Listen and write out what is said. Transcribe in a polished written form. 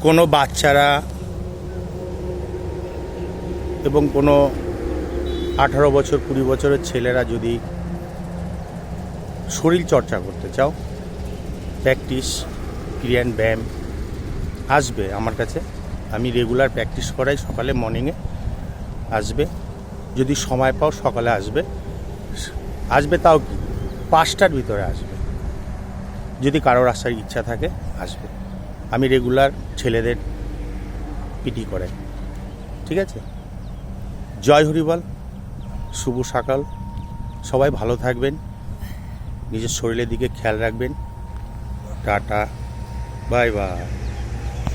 কোনো বাচ্চারা এবং কোনো 18 বছর 20 বছরের ছেলেরা যদি শরীর চর্চা করতে চাও, প্র্যাকটিস ক্রিয়ান ব্যায়াম, আসবে আমার কাছে। আমি রেগুলার প্র্যাকটিস করাই সকালে মর্নিংয়ে। আসবে, যদি সময় পাও সকালে আসবে তাও কি 5টার ভিতরে আসবে। যদি কারোর আসার ইচ্ছা থাকে আসবে। আমি রেগুলার ছেলেদের পিটি করাই, ঠিক আছে? জয় হরিবল, শুভ সকাল। সবাই ভালো থাকবেন, নিজের শরীরের দিকে খেয়াল রাখবেন। Tata, bye bye.